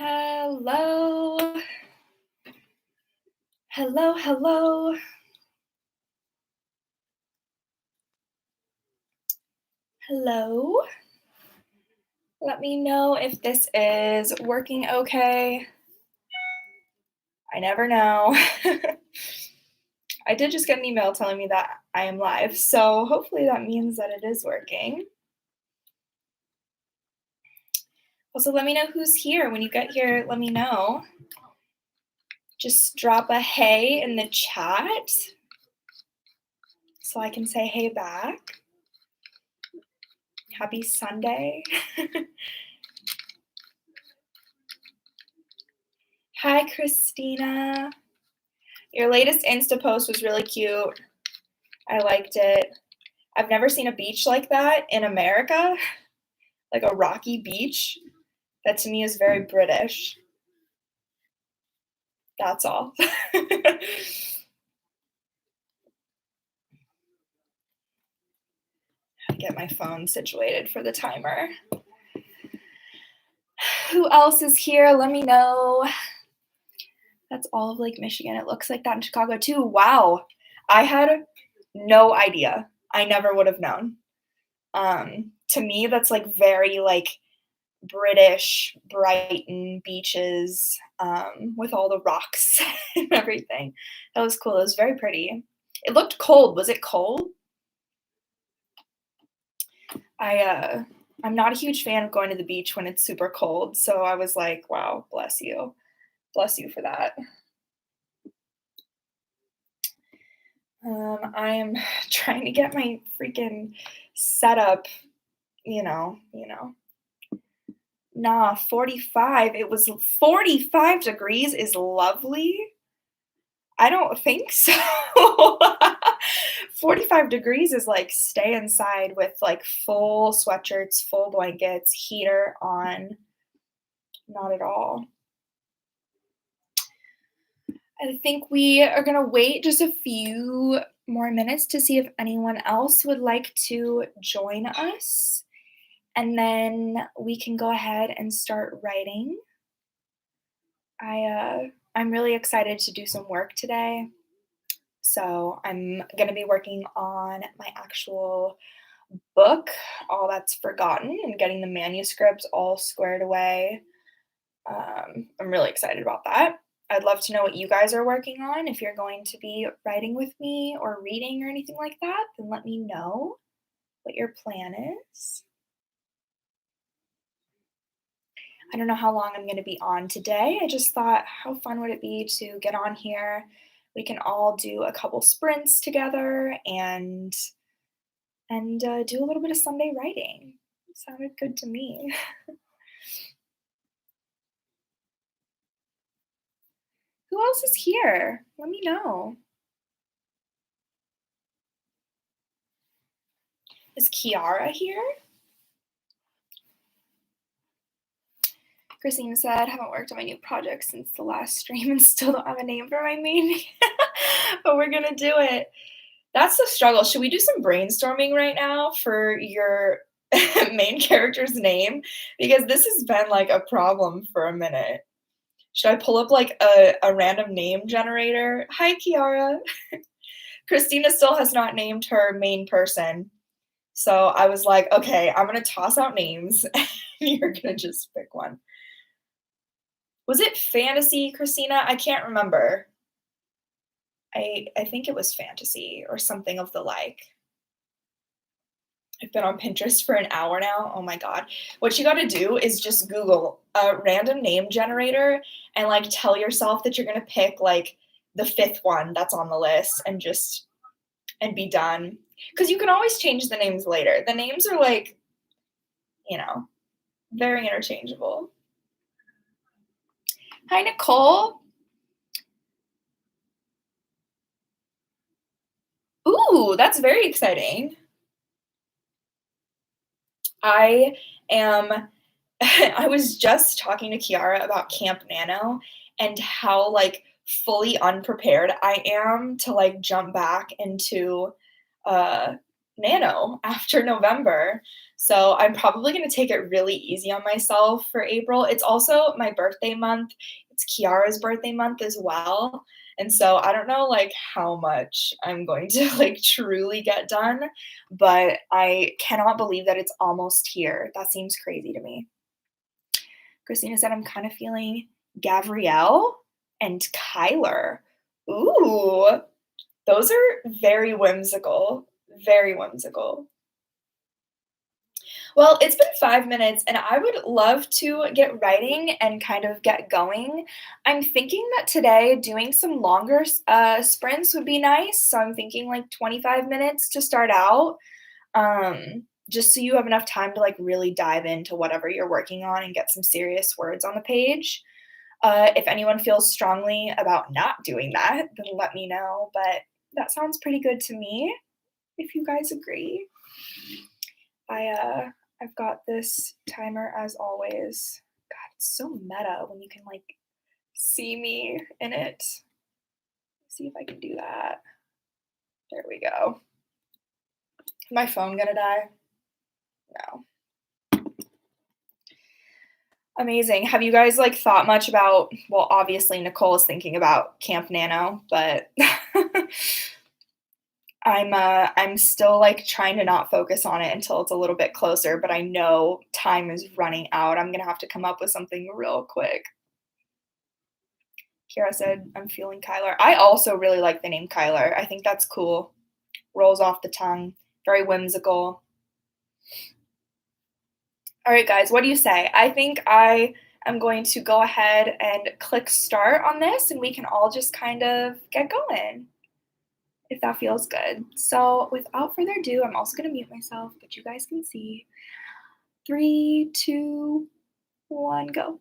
Hello. Hello, hello. Hello. Let me know if this is working okay. I never know. I did just get an email telling me that I am live, so hopefully that means that it is working. Also, let me know who's here. When you get here, let me know. Just drop a hey in the chat so I can say hey back. Happy Sunday. Hi, Christina. Your latest Insta post was really cute. I liked it. I've never seen a beach like that in America, like a rocky beach. That to me is very British. That's all. Get my phone situated for the timer. Who else is here? Let me know. That's all of Lake Michigan. It looks like that in Chicago too. Wow. I had no idea. I never would have known. To me, that's like very like British Brighton beaches with all the rocks and everything. That was cool. It was very pretty. It looked cold. Was it cold? I'm not a huge fan of going to the beach when it's super cold, so I was like, wow, bless you. Bless you for that. I am trying to get my freaking setup, you know. Nah, 45. It was 45 degrees is lovely. I don't think so. 45 degrees is like stay inside with like full sweatshirts, full blankets, heater on. Not at all. I think we are going to wait just a few more minutes to see if anyone else would like to join us. And then we can go ahead and start writing. I'm really excited to do some work today. So I'm going to be working on my actual book, All That's Forgotten, and getting the manuscript all squared away. I'm really excited about that. I'd love to know what you guys are working on. If you're going to be writing with me or reading or anything like that, then let me know what your plan is. I don't know how long I'm going to be on today. I just thought, how fun would it be to get on here? We can all do a couple sprints together and do a little bit of Sunday writing. Sounded good to me. Who else is here? Let me know. Is Kiara here? Christine said, haven't worked on my new project since the last stream and still don't have a name for my main, but we're gonna do it. That's the struggle. Should we do some brainstorming right now for your main character's name? Because this has been like a problem for a minute. Should I pull up like a random name generator? Hi, Kiara. Christina still has not named her main person. So I was like, okay, I'm going to toss out names and you're going to just pick one. Was it fantasy, Christina? I can't remember. I think it was fantasy or something of the like. I've been on Pinterest for an hour now. Oh my God. What you got to do is just Google a random name generator and like tell yourself that you're going to pick like the fifth one that's on the list and be done. Because you can always change the names later. The names are like, very interchangeable. Hi, Nicole. Ooh, that's very exciting. I was just talking to Kiara about Camp Nano and how like fully unprepared I am to like jump back into Nano after November. So I'm probably gonna take it really easy on myself for April. It's also my birthday month. It's Kiara's birthday month as well. And so I don't know like how much I'm going to like truly get done, but I cannot believe that it's almost here. That seems crazy to me. Christina said I'm kind of feeling Gavrielle and Kyler. Ooh, those are very whimsical. Very whimsical. Well, it's been 5 minutes and I would love to get writing and kind of get going. I'm thinking that today doing some longer sprints would be nice. So I'm thinking like 25 minutes to start out, just so you have enough time to like really dive into whatever you're working on and get some serious words on the page. If anyone feels strongly about not doing that, then let me know. But that sounds pretty good to me, if you guys agree. I've got this timer as always. God, it's so meta when you can like see me in it. Let's see if I can do that. There we go. My phone gonna die? No. Amazing. Have you guys like thought much about, well, obviously Nicole is thinking about Camp Nano, but I'm still like trying to not focus on it until it's a little bit closer, but I know time is running out. I'm gonna have to come up with something real quick. Kira said, I'm feeling Kyler. I also really like the name Kyler. I think that's cool. Rolls off the tongue. Very whimsical. All right, guys, what do you say? I think I am going to go ahead and click start on this and we can all just kind of get going if that feels good. So without further ado, I'm also going to mute myself, but you guys can see. 3, 2, 1, go.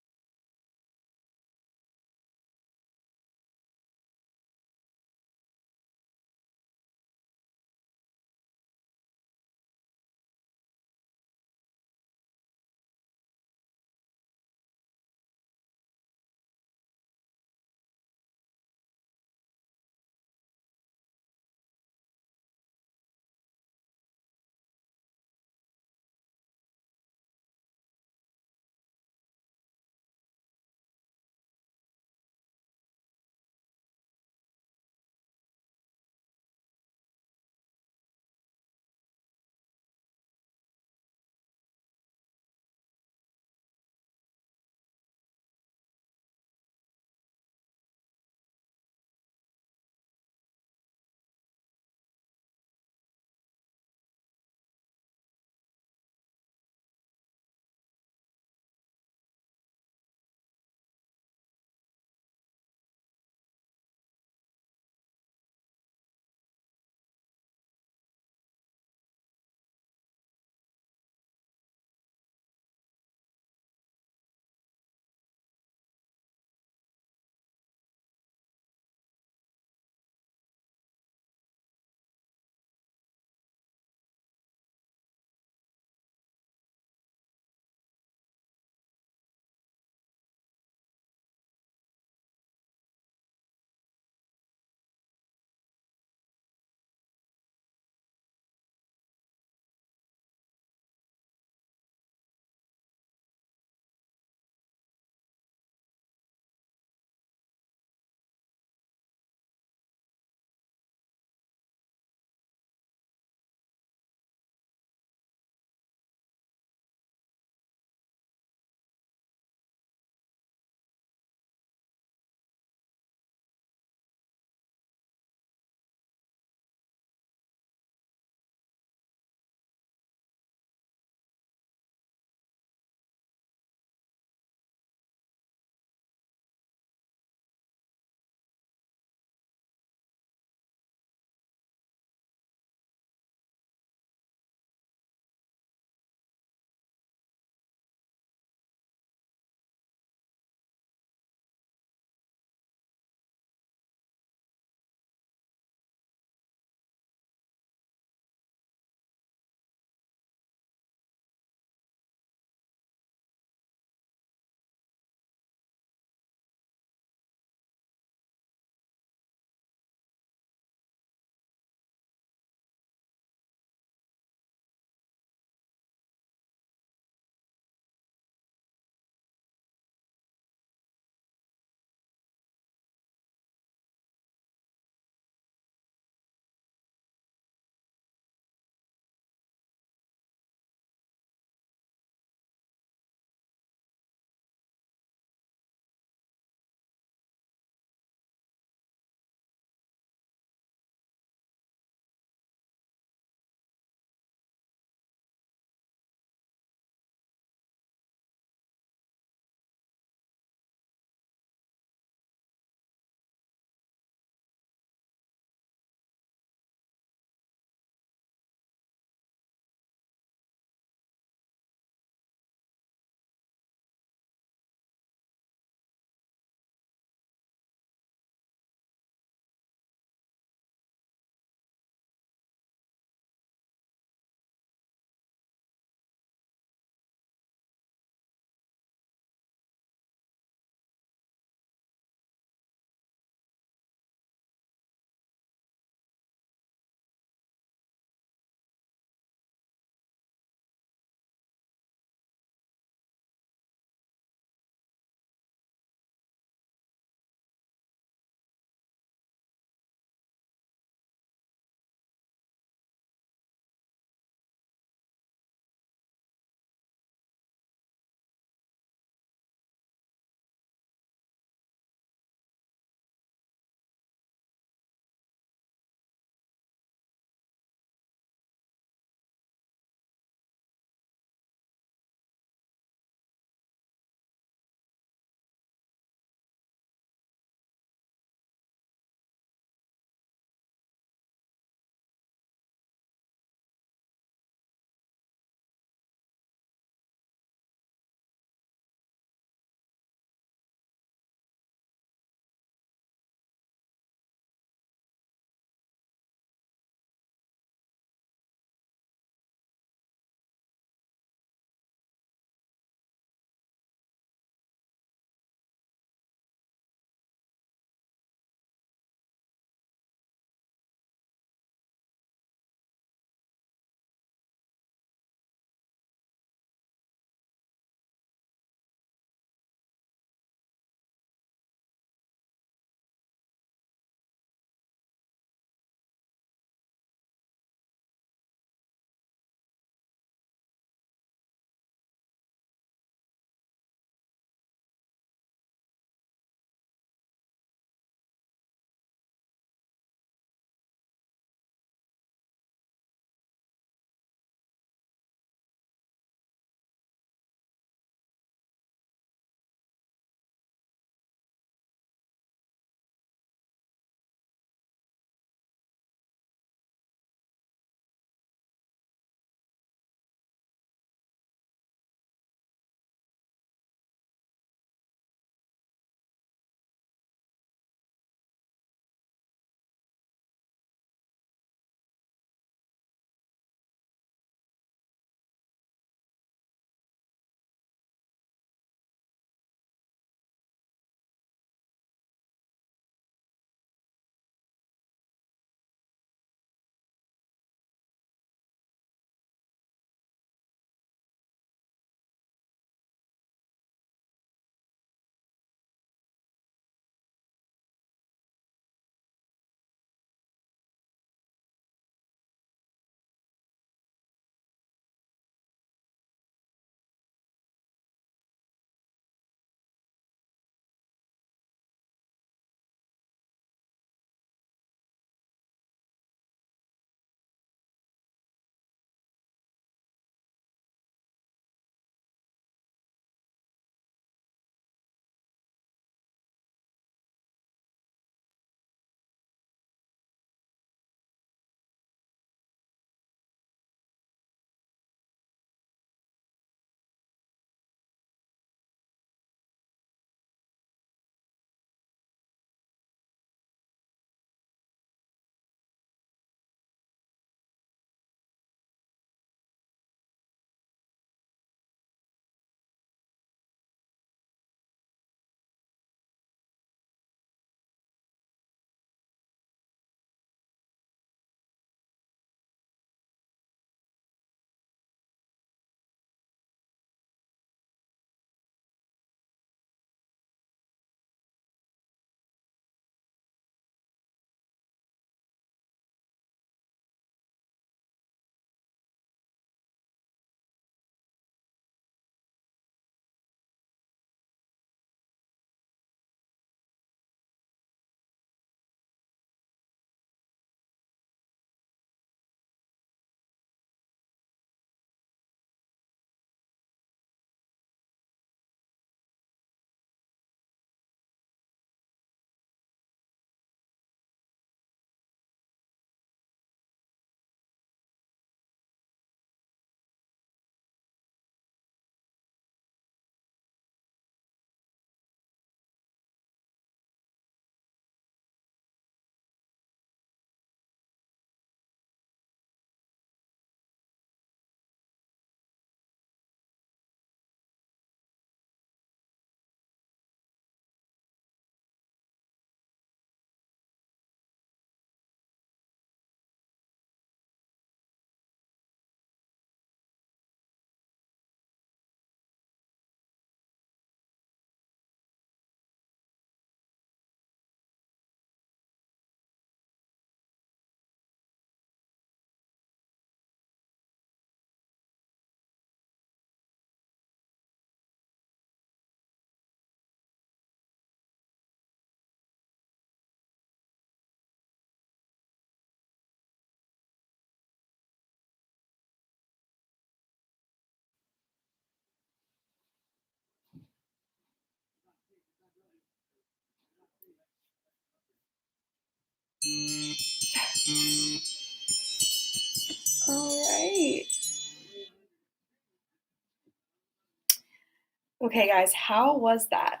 Okay, guys, how was that?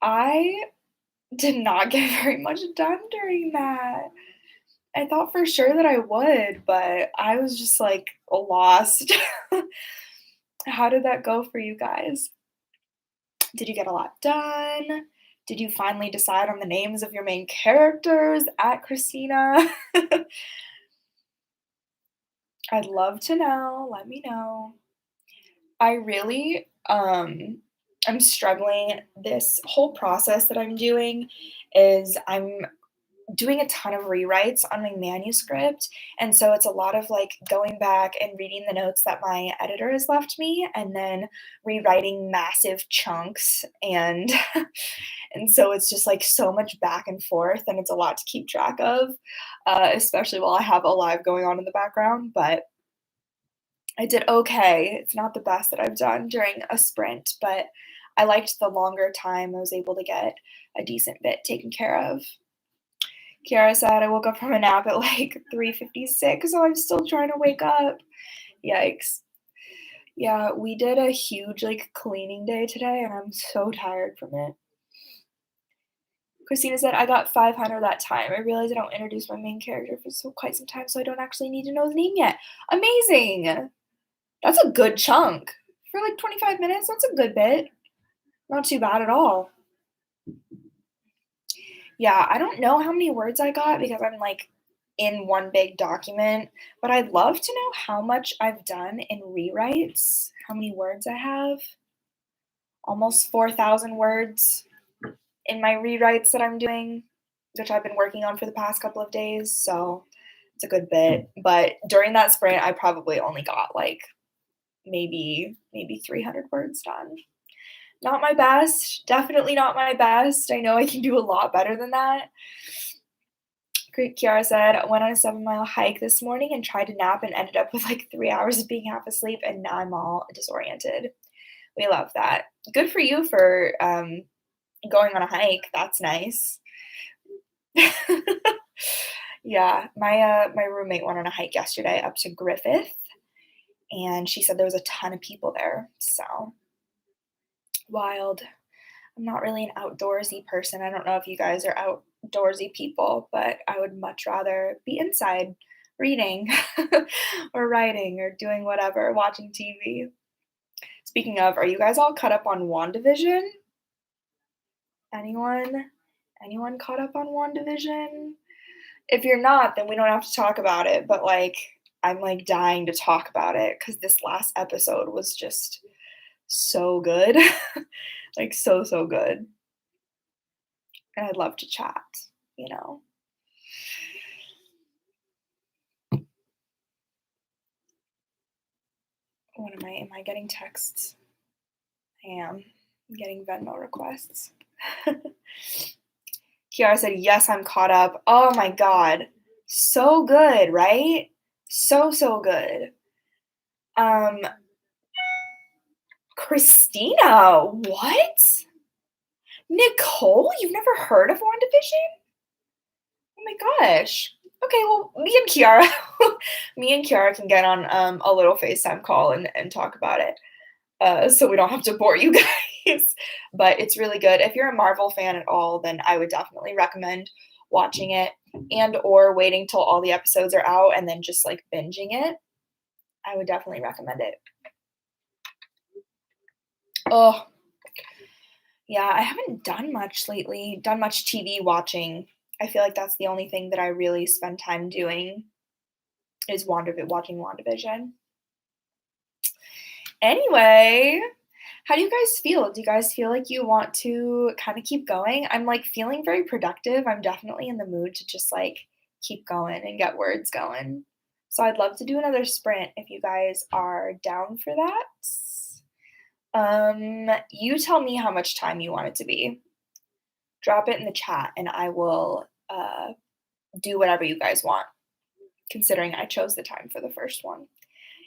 I did not get very much done during that. I thought for sure that I would, but I was just like lost. How did that go for you guys? Did you get a lot done? Did you finally decide on the names of your main characters at Christina? I'd love to know. Let me know. I really am struggling. This whole process that I'm doing is I'm doing a ton of rewrites on my manuscript. And so it's a lot of like going back and reading the notes that my editor has left me and then rewriting massive chunks and and so it's just like so much back and forth and it's a lot to keep track of, especially while I have a live going on in the background. But I did okay. It's not the best that I've done during a sprint, but I liked the longer time I was able to get a decent bit taken care of. Kiara said, "I woke up from a nap at like 3:56, so I'm still trying to wake up." Yikes. Yeah, we did a huge like cleaning day today, and I'm so tired from it. Christina said, "I got 500 that time. I realized I don't introduce my main character for quite some time, so I don't actually need to know his name yet." Amazing. That's a good chunk. For like 25 minutes, that's a good bit. Not too bad at all. Yeah, I don't know how many words I got because I'm like in one big document, but I'd love to know how much I've done in rewrites, how many words I have. Almost 4,000 words in my rewrites that I'm doing, which I've been working on for the past couple of days. So it's a good bit. But during that sprint, I probably only got like maybe 300 words done. Not my best. Definitely not my best. I know I can do a lot better than that. Kiara said, "I went on a 7-mile hike this morning and tried to nap and ended up with like 3 hours of being half asleep, and now I'm all disoriented." We love that. Good for you for going on a hike. That's nice. Yeah, my roommate went on a hike yesterday up to Griffith, and she said there was a ton of people there. So wild. I'm not really an outdoorsy person. I don't know if you guys are outdoorsy people, but I would much rather be inside reading or writing or doing whatever, watching TV. Speaking of, are you guys all caught up on WandaVision? Anyone? Anyone caught up on WandaVision? If you're not, then we don't have to talk about it, but like I'm like dying to talk about it cuz this last episode was just so good. Like so good. And I'd love to chat, you know. What am I getting texts? I am. I'm getting Venmo requests. Kiara said, "Yes, I'm caught up." Oh my god. So good, right? So good. Um Christina, what? Nicole, you've never heard of WandaVision? Oh my gosh. Okay, well, me and Kiara can get on a little FaceTime call and talk about it. So we don't have to bore you guys. But it's really good. If you're a Marvel fan at all, then I would definitely recommend watching it and or waiting till all the episodes are out and then just like binging it. I would definitely recommend it. Oh, yeah, I haven't done much lately, done much TV watching. I feel like that's the only thing that I really spend time doing is watching WandaVision. Anyway, how do you guys feel? Do you guys feel like you want to kind of keep going? I'm like feeling very productive. I'm definitely in the mood to just like keep going and get words going. So I'd love to do another sprint if you guys are down for that. You tell me how much time you want it to be. Drop it in the chat and I will do whatever you guys want, considering I chose the time for the first one.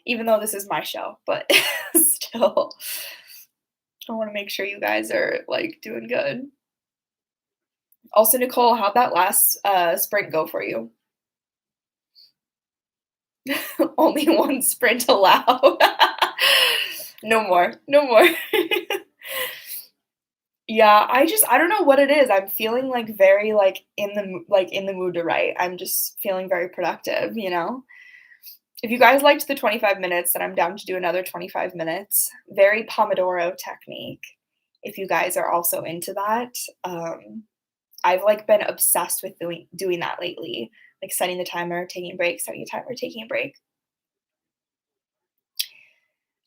Even though this is my show, but still, I want to make sure you guys are like doing good. Also, Nicole, how'd that last sprint go for you? Only one sprint allowed. No more, no more. Yeah, I don't know what it is. I'm feeling, like, very, like, in the mood to write. I'm just feeling very productive, you know? If you guys liked the 25 minutes, then I'm down to do another 25 minutes. Very Pomodoro technique, if you guys are also into that. I've, like, been obsessed with doing that lately, like, setting the timer, taking a break, setting a timer, taking a break.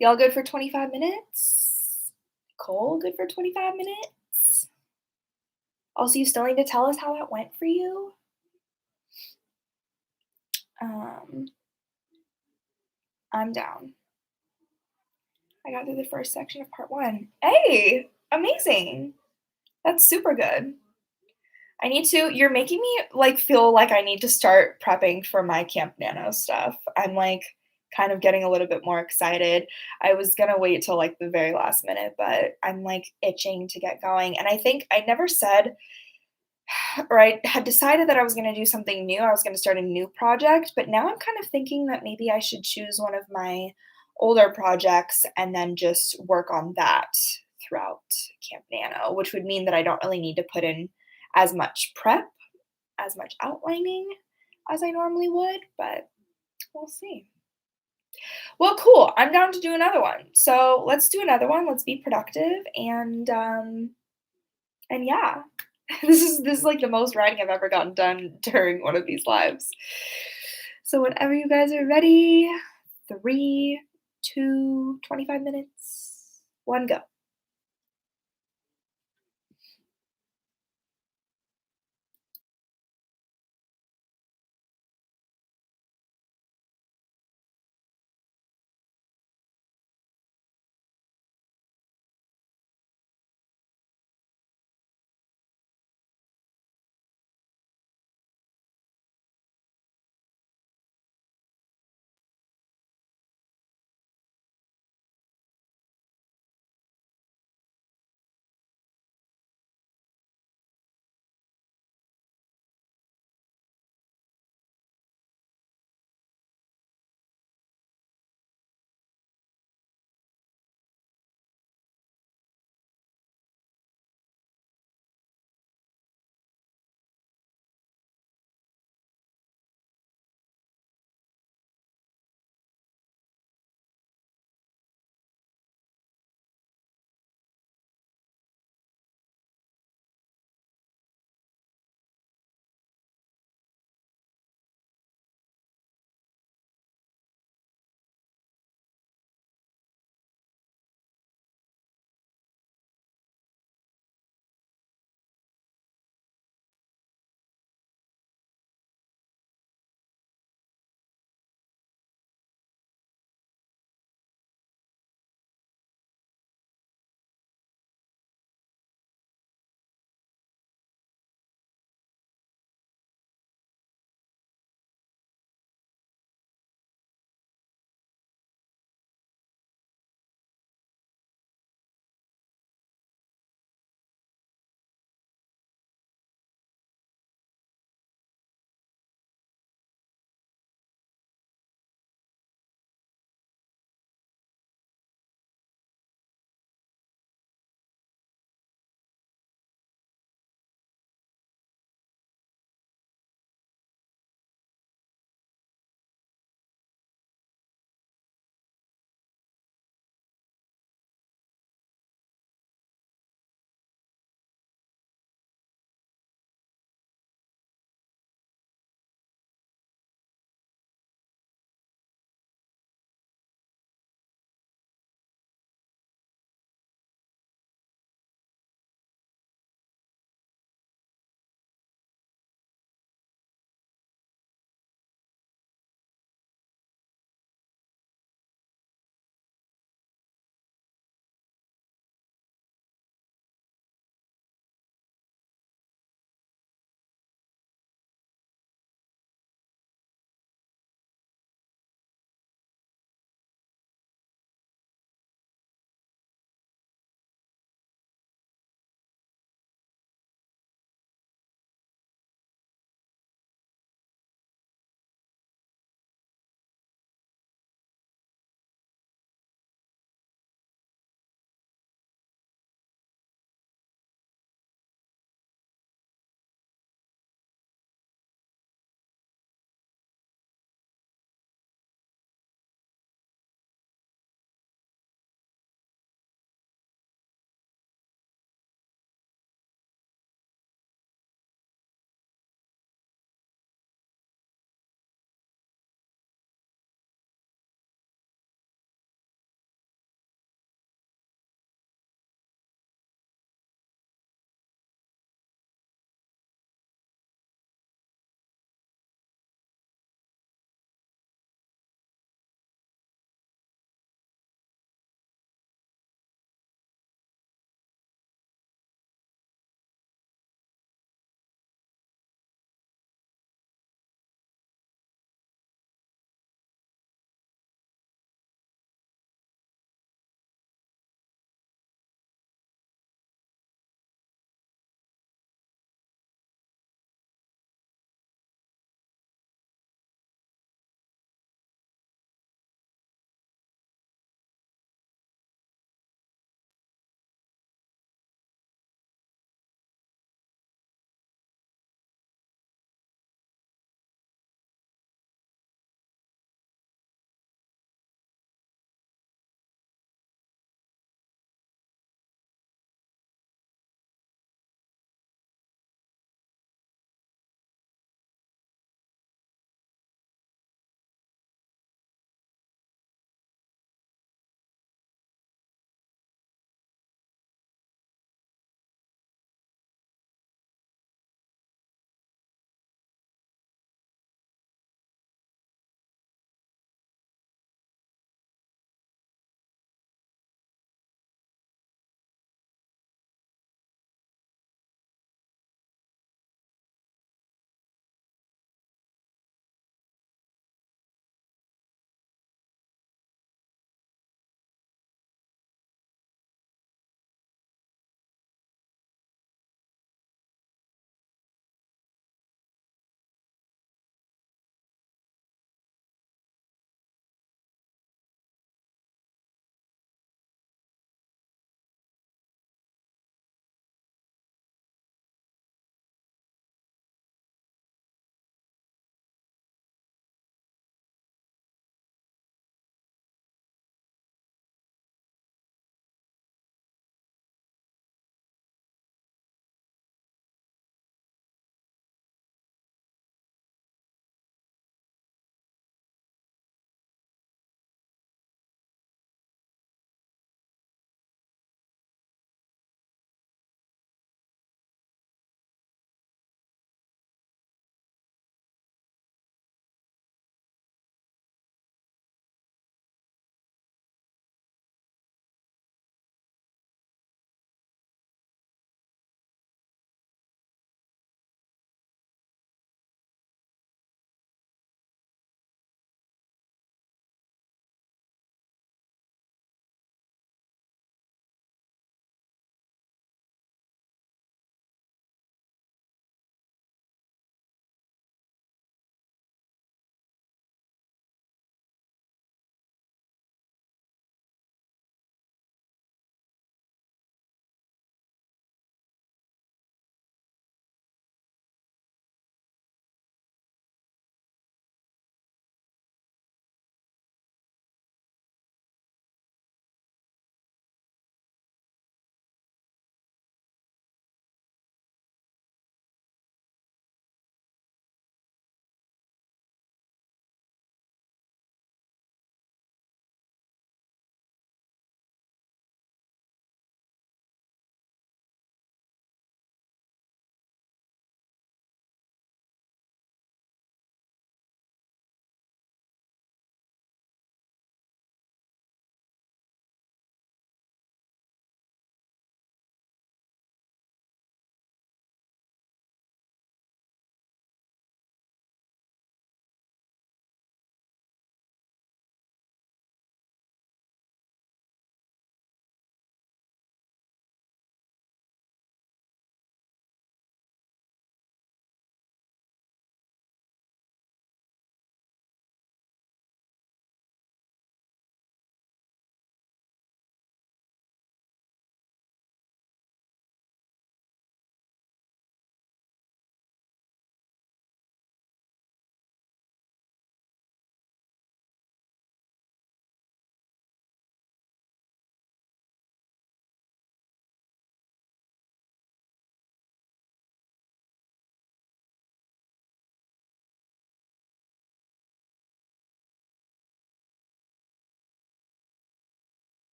Y'all good for 25 minutes? Cole, good for 25 minutes? Also, you still need to tell us how that went for you? Um, I'm down. I got through the first section of part 1. Hey! Amazing. That's super good. I need to you're making me, like, feel like I need to start prepping for my Camp Nano stuff. I'm, like, kind of getting a little bit more excited. I was gonna wait till, like, the very last minute, but I'm, like, itching to get going, and I think I never said or I had decided that I was gonna do something new, I was gonna start a new project, but now I'm kind of thinking that maybe I should choose one of my older projects and then just work on that throughout Camp Nano, which would mean that I don't really need to put in as much prep, as much outlining as I normally would, but we'll see. Well, cool. I'm down to do another one. So let's do another one. Let's be productive and yeah. This is like the most writing I've ever gotten done during one of these lives. So whenever you guys are ready, 3, 2, 25 minutes, 1 go.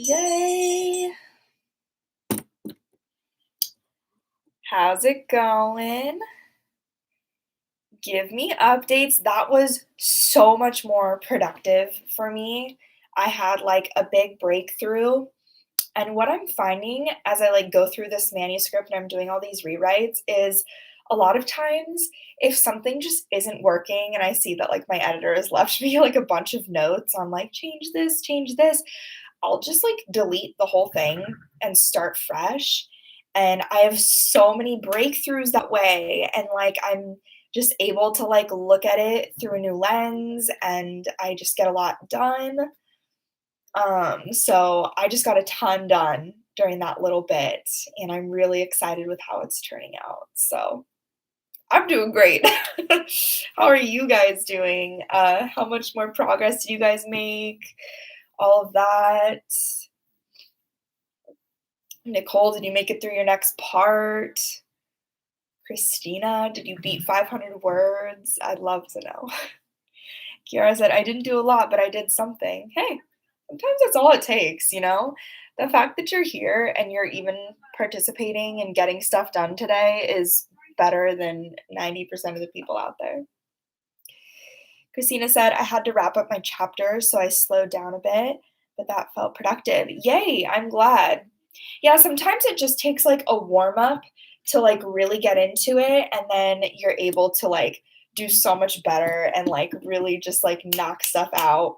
Yay! How's it going? Give me updates. That was so much more productive for me. I had like a big breakthrough. And what I'm finding as I like go through this manuscript and I'm doing all these rewrites is a lot of times if something just isn't working and I see that like my editor has left me like a bunch of notes on like change this, I'll just like delete the whole thing and start fresh. And I have so many breakthroughs that way. And like I'm just able to like look at it through a new lens and I just get a lot done. So I just got a ton done during that little bit, and I'm really excited with how it's turning out. So I'm doing great. How are you guys doing? How much more progress did you guys make? All of that. Nicole, did you make it through your next part? Christina, did you beat 500 words? I'd love to know. Kiara said, I didn't do a lot, but I did something. Hey, sometimes that's all it takes, you know? The fact that you're here and you're even participating and getting stuff done today is better than 90% of the people out there. Christina said, I had to wrap up my chapter, so I slowed down a bit, but that felt productive. Yay, I'm glad. Yeah, sometimes it just takes like a warm up to like really get into it, and then you're able to like do so much better and like really just like knock stuff out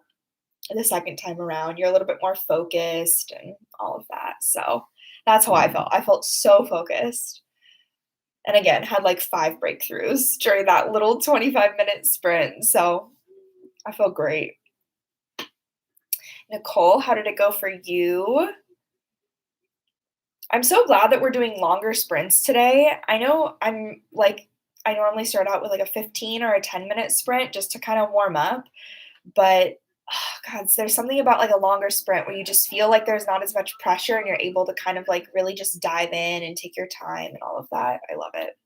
the second time around. You're a little bit more focused and all of that. So that's how I felt. I felt so focused. And again, had like 5 breakthroughs during that little 25-minute sprint. So I feel great. Nicole, how did it go for you? I'm so glad that we're doing longer sprints today. I know I normally start out with like a 15 or a 10-minute sprint just to kind of warm up, but God, there's something about like a longer sprint where you just feel like there's not as much pressure and you're able to kind of like really just dive in and take your time and all of that. I love it.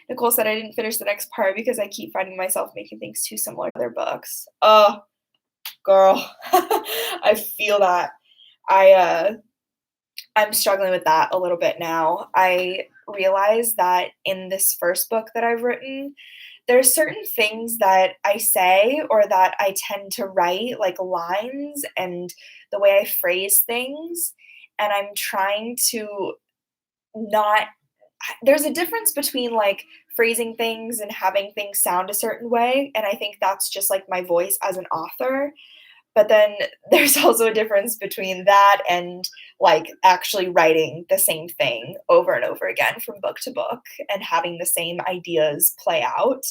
Nicole said I didn't finish the next part because I keep finding myself making things too similar to their books. Oh, girl, I feel that. I I'm struggling with that a little bit now. I realize that in this first book that I've written, there's certain things that I say or that I tend to write, like lines and the way I phrase things. And I'm trying to not, there's a difference between like phrasing things and having things sound a certain way. And I think that's just like my voice as an author. But then there's also a difference between that and like actually writing the same thing over and over again from book to book and having the same ideas play out.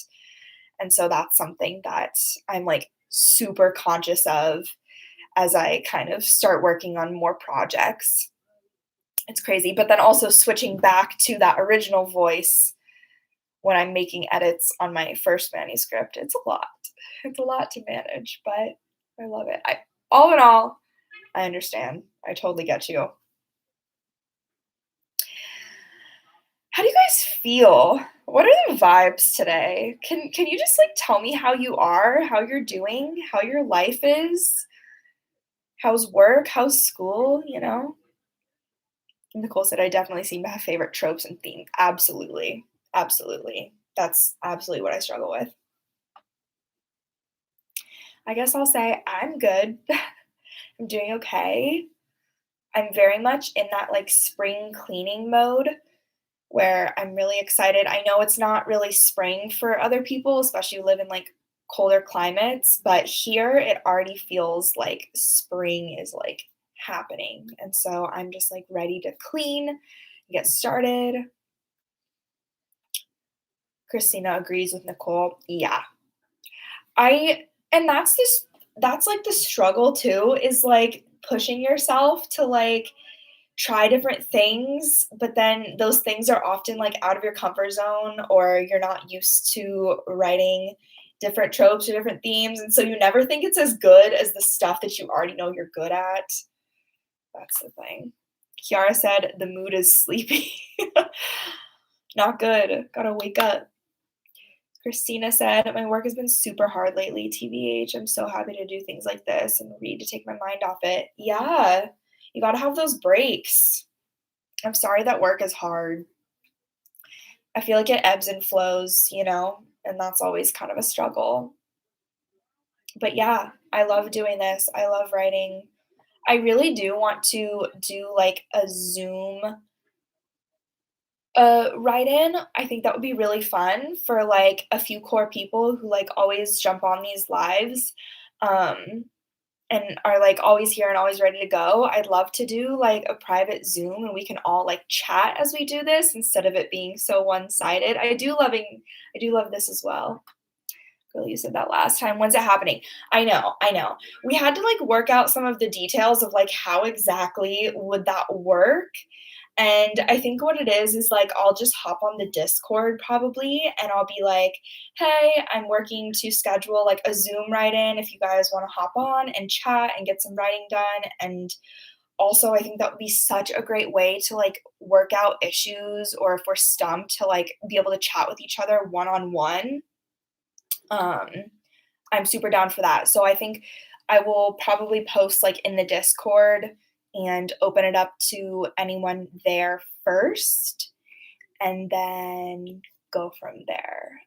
And so that's something that I'm like super conscious of as I kind of start working on more projects. It's crazy. But then also switching back to that original voice when I'm making edits on my first manuscript. It's a lot. It's a lot to manage, but I love it. All in all, I understand. I totally get you. How do you guys feel? What are the vibes today? Can you just like tell me how you are, how you're doing, how your life is? How's work? How's school, you know? Nicole said I definitely seem to have favorite tropes and themes. Absolutely. Absolutely. That's absolutely what I struggle with. I guess I'll say I'm good. I'm doing okay. I'm very much in that like spring cleaning mode where I'm really excited. I know it's not really spring for other people, especially who live in like colder climates, but here it already feels like spring is like happening. And so I'm just like ready to clean, get started. Christina agrees with Nicole. Yeah. I and that's like the struggle too is like pushing yourself to like try different things, but then those things are often like out of your comfort zone or you're not used to writing different tropes or different themes. And so you never think it's as good as the stuff that you already know you're good at. That's the thing. Kiara said the mood is sleepy. Not good. Gotta wake up. Christina said, "My work has been super hard lately, TBH. I'm so happy to do things like this and read to take my mind off it." Yeah, you gotta have those breaks. I'm sorry that work is hard. I feel like it ebbs and flows, and that's always kind of a struggle. But yeah, I love doing this. I love writing. I really do want to do like a Zoom write-in. I think that would be really fun for like a few core people who like always jump on these lives. Um and are like always here and always ready to go. I'd love to do like a private Zoom and we can all like chat as we do this instead of it being so one-sided. I do love this as well. Girl, you said that last time. When's it happening? I know, I know. We had to like work out some of the details of like how exactly would that work. And I think what it is like I'll just hop on the Discord probably and I'll be like, "Hey, I'm working to schedule like a Zoom write-in if you guys want to hop on and chat and get some writing done." And also I think that would be such a great way to like work out issues or if we're stumped to like be able to chat with each other one-on-one. Um I'm super down for that. So I think I will probably post like in the Discord and open it up to anyone there first and then go from there.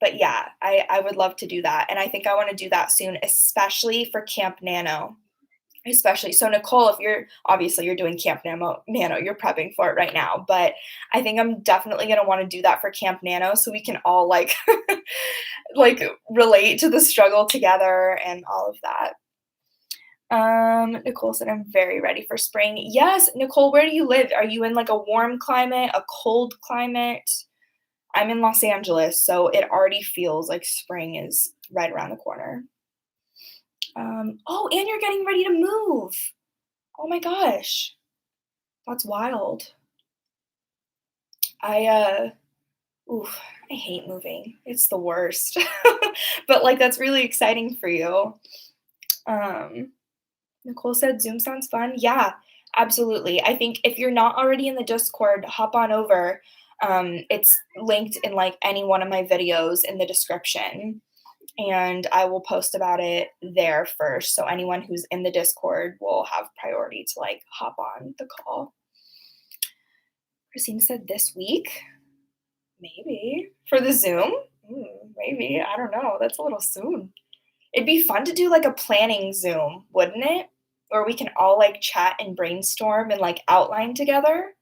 But yeah, I would love to do that. And I think I want to do that soon, especially for Camp Nano. Especially so Nicole, if you're doing Camp Nano, you're prepping for it right now, but I think I'm definitely gonna wanna do that for Camp Nano so we can all, like like, relate to the struggle together and all of that. Nicole said, "I'm very ready for spring." Yes, Nicole, where do you live? Are you in, like, a warm climate, a cold climate? I'm in Los Angeles, so it already feels like spring is right around the corner. Oh, and you're getting ready to move. Oh my gosh. That's wild. I, oof, I hate moving. It's the worst. But, like, that's really exciting for you. Um, Nicole said, "Zoom sounds fun." Yeah, absolutely. I think if you're not already in the Discord, hop on over. It's linked in, like, any one of my videos in the description, and I will post about it there first, so anyone who's in the Discord will have priority to, like, hop on the call. Christine said, "This week?" Maybe. For the Zoom? Maybe, I don't know, that's a little soon. It'd be fun to do, like, a planning Zoom, wouldn't it? Where we can all, like, chat and brainstorm and, like, outline together?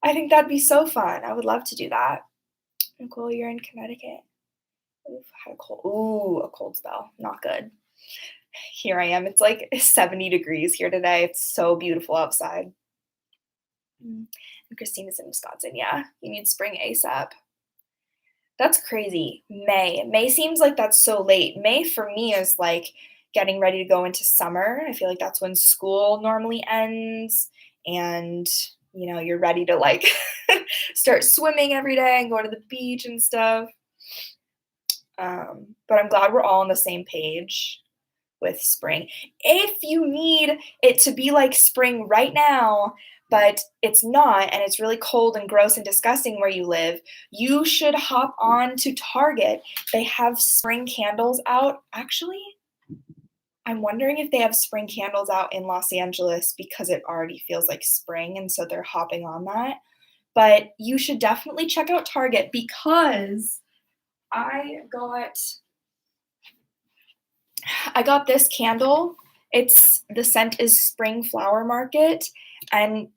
I think that'd be so fun, I would love to do that. Nicole, you're in Connecticut. Oof, had a cold a cold spell, not good. Here I am, it's, like, 70 degrees here today, it's so beautiful outside. And Christina's in Wisconsin, yeah, you need spring ASAP. That's crazy. May. May seems like that's so late. May for me is like getting ready to go into summer. I feel like that's when school normally ends and you're ready to like start swimming every day and go to the beach and stuff. But I'm glad we're all on the same page with spring. If you need it to be like spring right now, but it's not, and it's really cold and gross and disgusting where you live, you should hop on to Target. They have spring candles out. Actually, I'm wondering if they have spring candles out in Los Angeles because it already feels like spring, and so they're hopping on that. But you should definitely check out Target because I got I got this candle. The scent is Spring Flower Market, and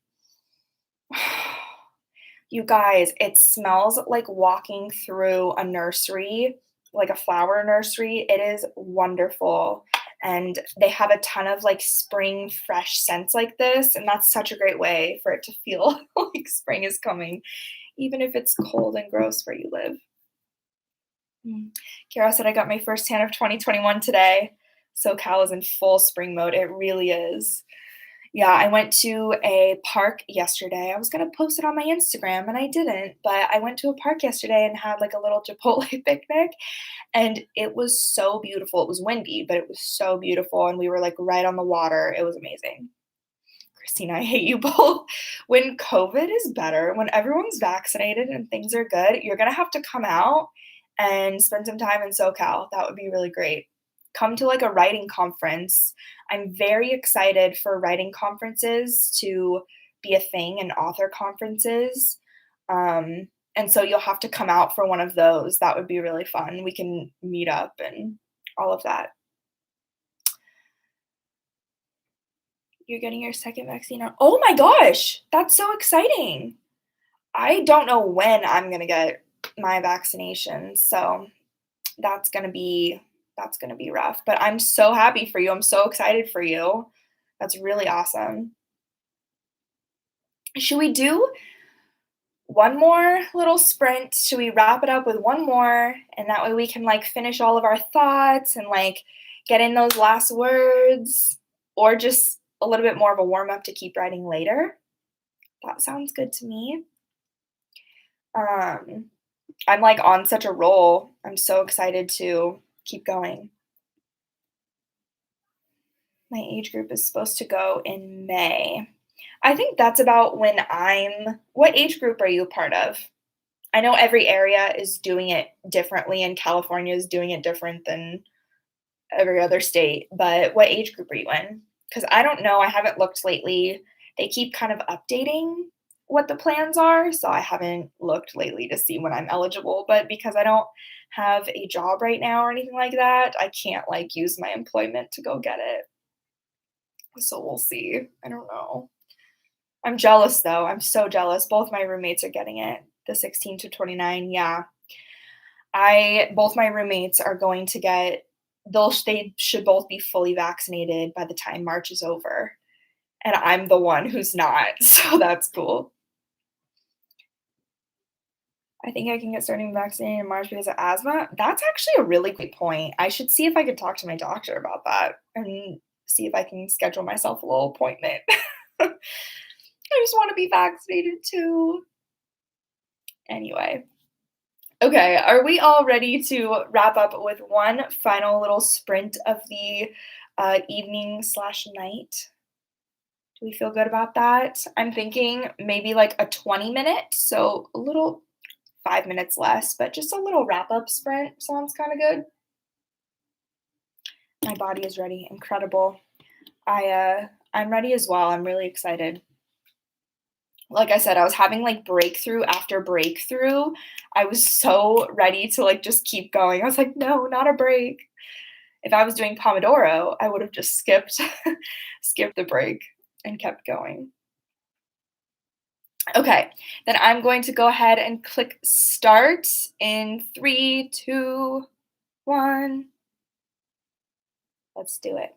you guys, it smells like walking through a nursery, like a flower nursery. It is wonderful. And they have a ton of like spring fresh scents like this, and that's such a great way for it to feel like spring is coming, even if it's cold and gross where you live. Kara said, "I got my first tan of 2021 today." SoCal is in full spring mode. It really is. Yeah, I went to a park yesterday. I was gonna post it on my Instagram and I didn't, but I went to a park yesterday and had like a little Chipotle picnic and it was so beautiful. It was windy, but it was so beautiful and we were like right on the water. It was amazing. Christina, I hate you both. When COVID is better, when everyone's vaccinated and things are good, you're gonna have to come out and spend some time in SoCal. That would be really great. Come to like a writing conference. I'm very excited for writing conferences to be a thing and author conferences. And so you'll have to come out for one of those. That would be really fun. We can meet up and all of that. You're getting your second vaccine on oh my gosh, that's so exciting. I don't know when I'm gonna get my vaccination, so that's gonna be that's gonna be rough. But I'm so happy for you. I'm so excited for you. That's really awesome. Should we do one more little sprint? Should we wrap it up with one more? And that way we can like finish all of our thoughts and like get in those last words, or just a little bit more of a warm up to keep writing later. That sounds good to me. Um, I'm like on such a roll. I'm so excited to keep going. My age group is supposed to go in May. I think that's about when I'm what age group are you a part of? I know every area is doing it differently and California is doing it different than every other state, but what age group are you in? Because I don't know, I haven't looked lately. They keep kind of updating what the plans are, so I haven't looked lately to see when I'm eligible, but because I don't have a job right now or anything like that, I can't, like, use my employment to go get it. So we'll see. I don't know. I'm jealous, though. I'm so jealous. Both my roommates are getting it, the 16 to 29, yeah. I both my roommates are going to get they should both be fully vaccinated by the time March is over, and I'm the one who's not, so that's cool. I think I can get started vaccinated in March because of asthma. That's actually a really great point. I should see if I could talk to my doctor about that and see if I can schedule myself a little appointment. I just wanna be vaccinated too. Anyway. Okay, are we all ready to wrap up with one final little sprint of the evening slash night? Do we feel good about that? I'm thinking maybe like a 20-minute, so a little 5 minutes less, but just a little wrap up sprint sounds kind of good. My body is ready. Incredible. I'm ready as well. I'm really excited. Like I said, I was having like breakthrough after breakthrough. I was so ready to like just keep going. I was like, no, not a break. If I was doing Pomodoro, I would have just skipped skipped the break and kept going. Okay, then I'm going to go ahead and click start in 3, 2, 1. Let's do it.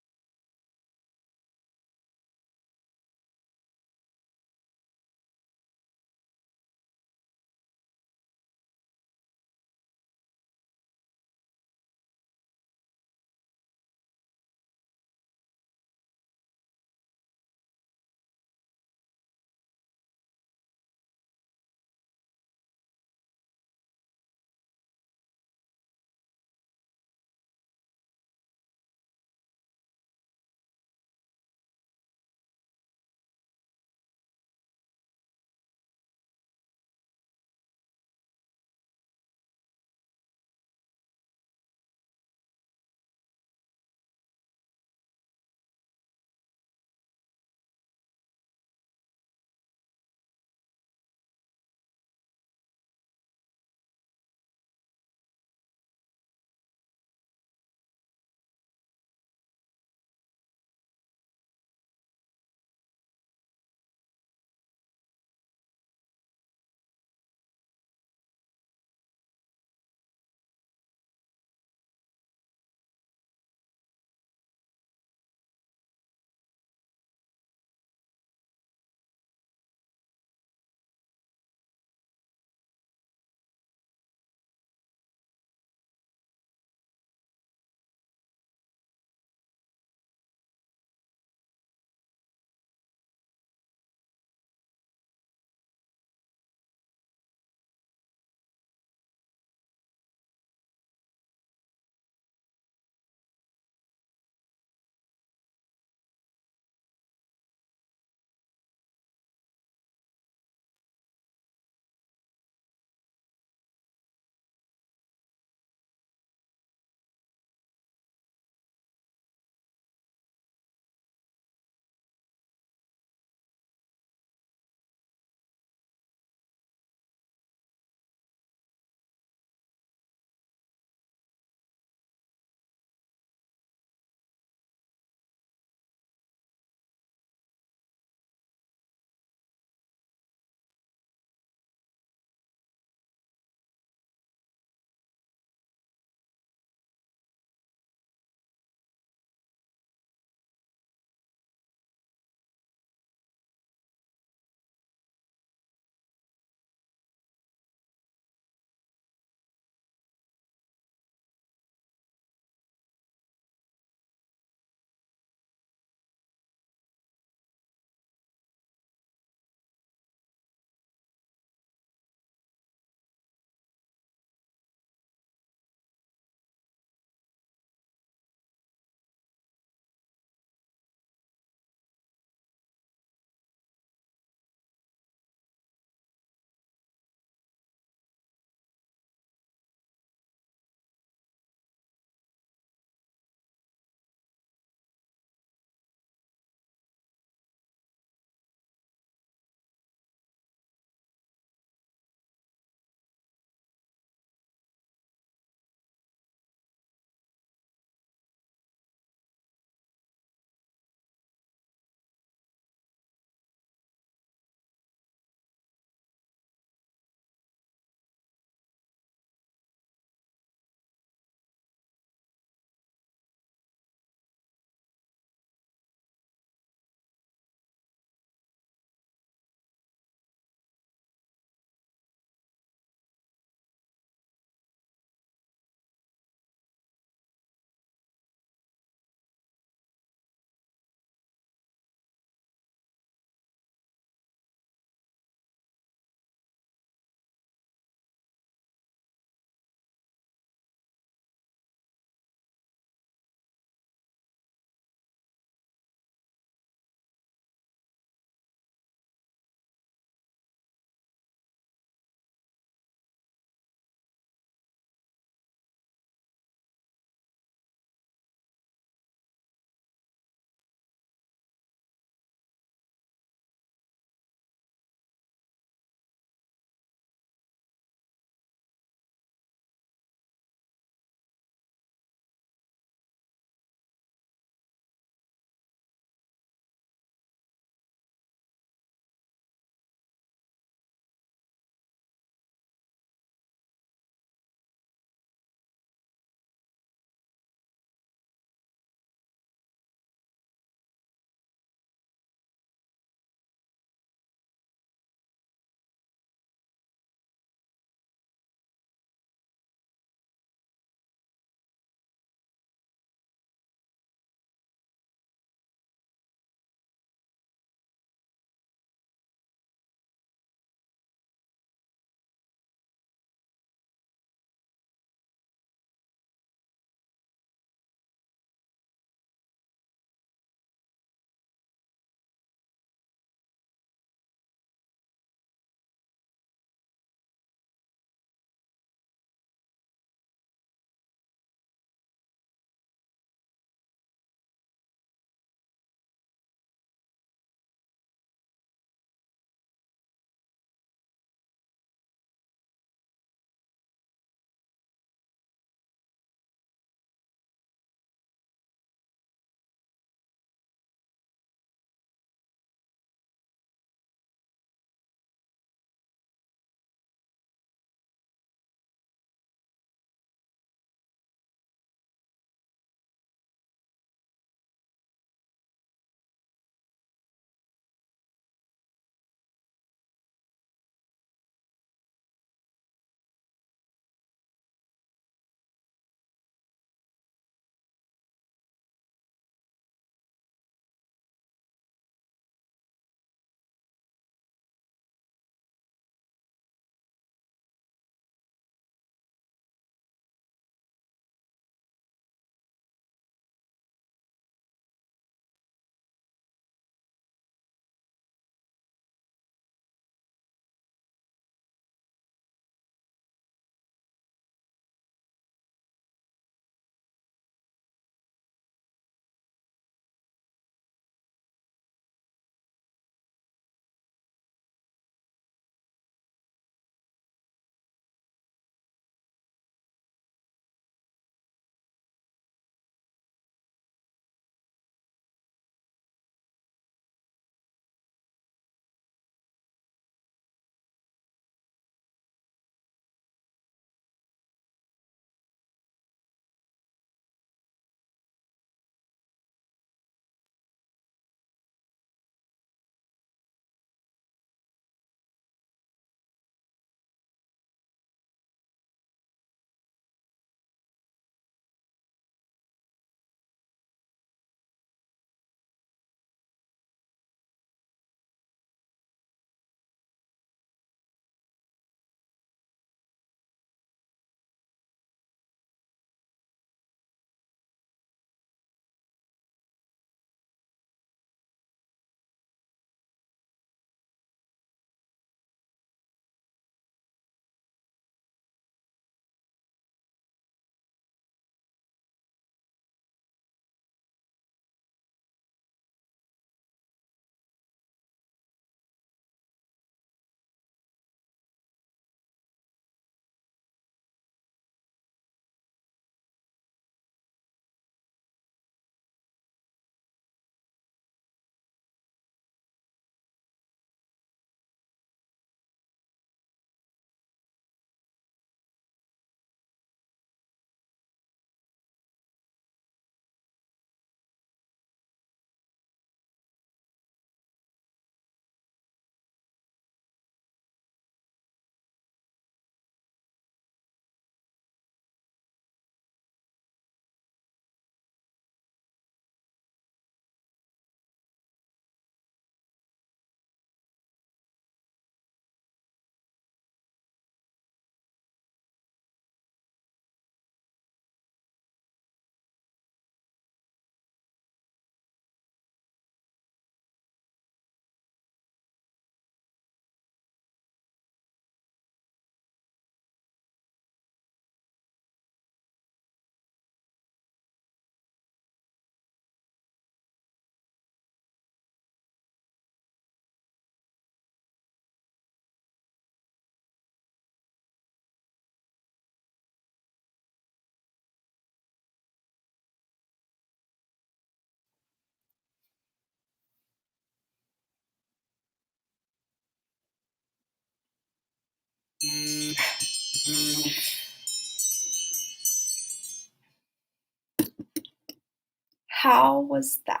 how was that,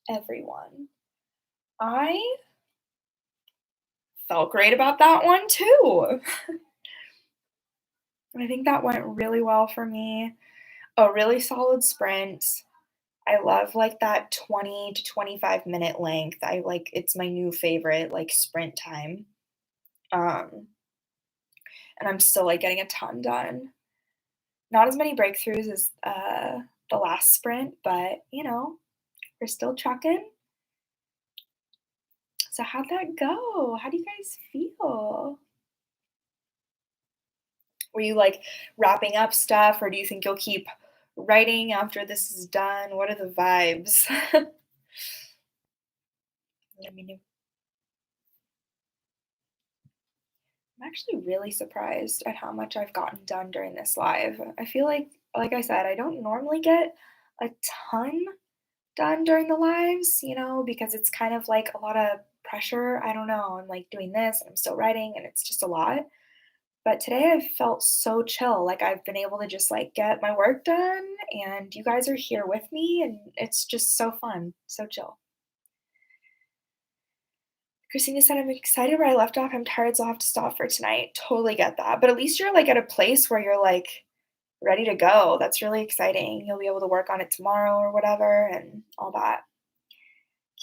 everyone? I felt great about that one too. I think that went really well for me. A really solid sprint. I love like that 20 to 25-minute length. I like it's my new favorite like sprint time. Um, and I'm still like getting a ton done. Not as many breakthroughs as the last sprint, but we're still trucking. So how'd that go? How do you guys feel? Were you like wrapping up stuff, or do you think you'll keep writing after this is done? What are the vibes? Let me know. I'm actually really surprised at how much I've gotten done during this live. I feel like I said, I don't normally get a ton done during the lives, because it's kind of like a lot of pressure. I don't know. I'm like doing this and I'm still writing and it's just a lot. But today I felt so chill. Like I've been able to just like get my work done and you guys are here with me and it's just so fun, so chill. Christina said, I'm excited where I left off. I'm tired, so I'll have to stop for tonight. Totally get that. But at least you're like at a place where you're like ready to go. That's really exciting. You'll be able to work on it tomorrow or whatever and all that.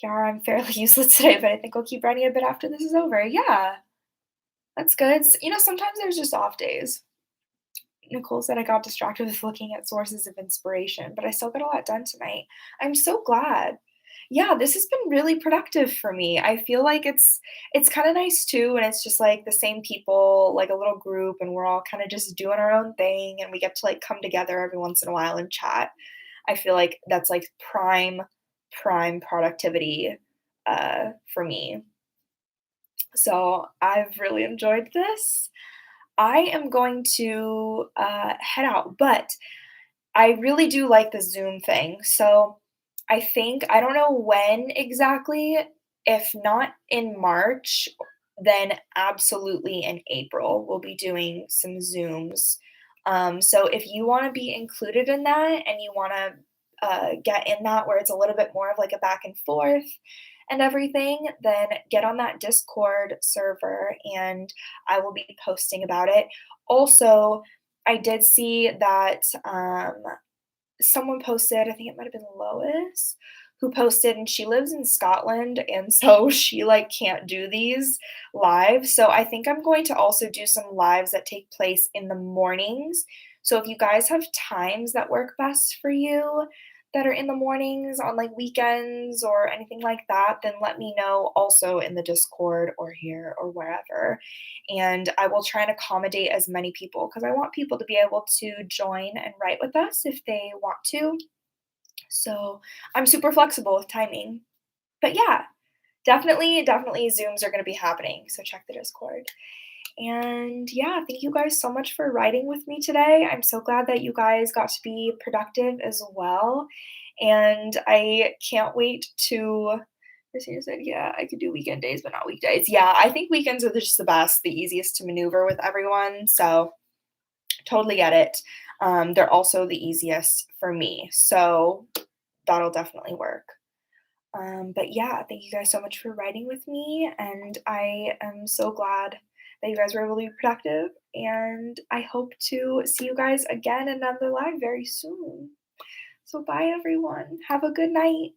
Kiara, I'm fairly useless today, but I think I'll keep writing a bit after this is over. Yeah, that's good. Sometimes there's just off days. Nicole said I got distracted with looking at sources of inspiration, but I still got a lot done tonight. I'm so glad. Yeah, this has been really productive for me. I feel like it's kind of nice too, and it's just like the same people, like a little group, and we're all kind of just doing our own thing, and we get to like come together every once in a while and chat. I feel like that's like prime productivity for me. So I've really enjoyed this. I am going to head out, but I really do like the Zoom thing. So I think, I don't know when exactly, if not in March, then absolutely in April, we'll be doing some Zooms. So if you want to be included in that and you want to get in that where it's a little bit more of like a back and forth and everything, then get on that Discord server and I will be posting about it. Also, I did see that someone posted, I think it might have been Lois, who posted, and she lives in Scotland, and so she like can't do these lives. So I think I'm going to also do some lives that take place in the mornings. So if you guys have times that work best for you that are in the mornings on like weekends or anything like that, then let me know also in the Discord or here or wherever. And I will try and accommodate as many people because I want people to be able to join and write with us if they want to. So I'm super flexible with timing. But yeah, definitely Zooms are going to be happening. So check the Discord. And yeah, thank you guys so much for writing with me today. I'm so glad that you guys got to be productive as well. And I can't wait to. Christina said, yeah, I could do weekend days, but not weekdays. Yeah, I think weekends are just the best, the easiest to maneuver with everyone. So totally get it. They're also the easiest for me. So that'll definitely work. But yeah, thank you guys so much for writing with me. And I am so glad that you guys were able to be productive. And I hope to see you guys again in another live very soon. So bye, everyone. Have a good night.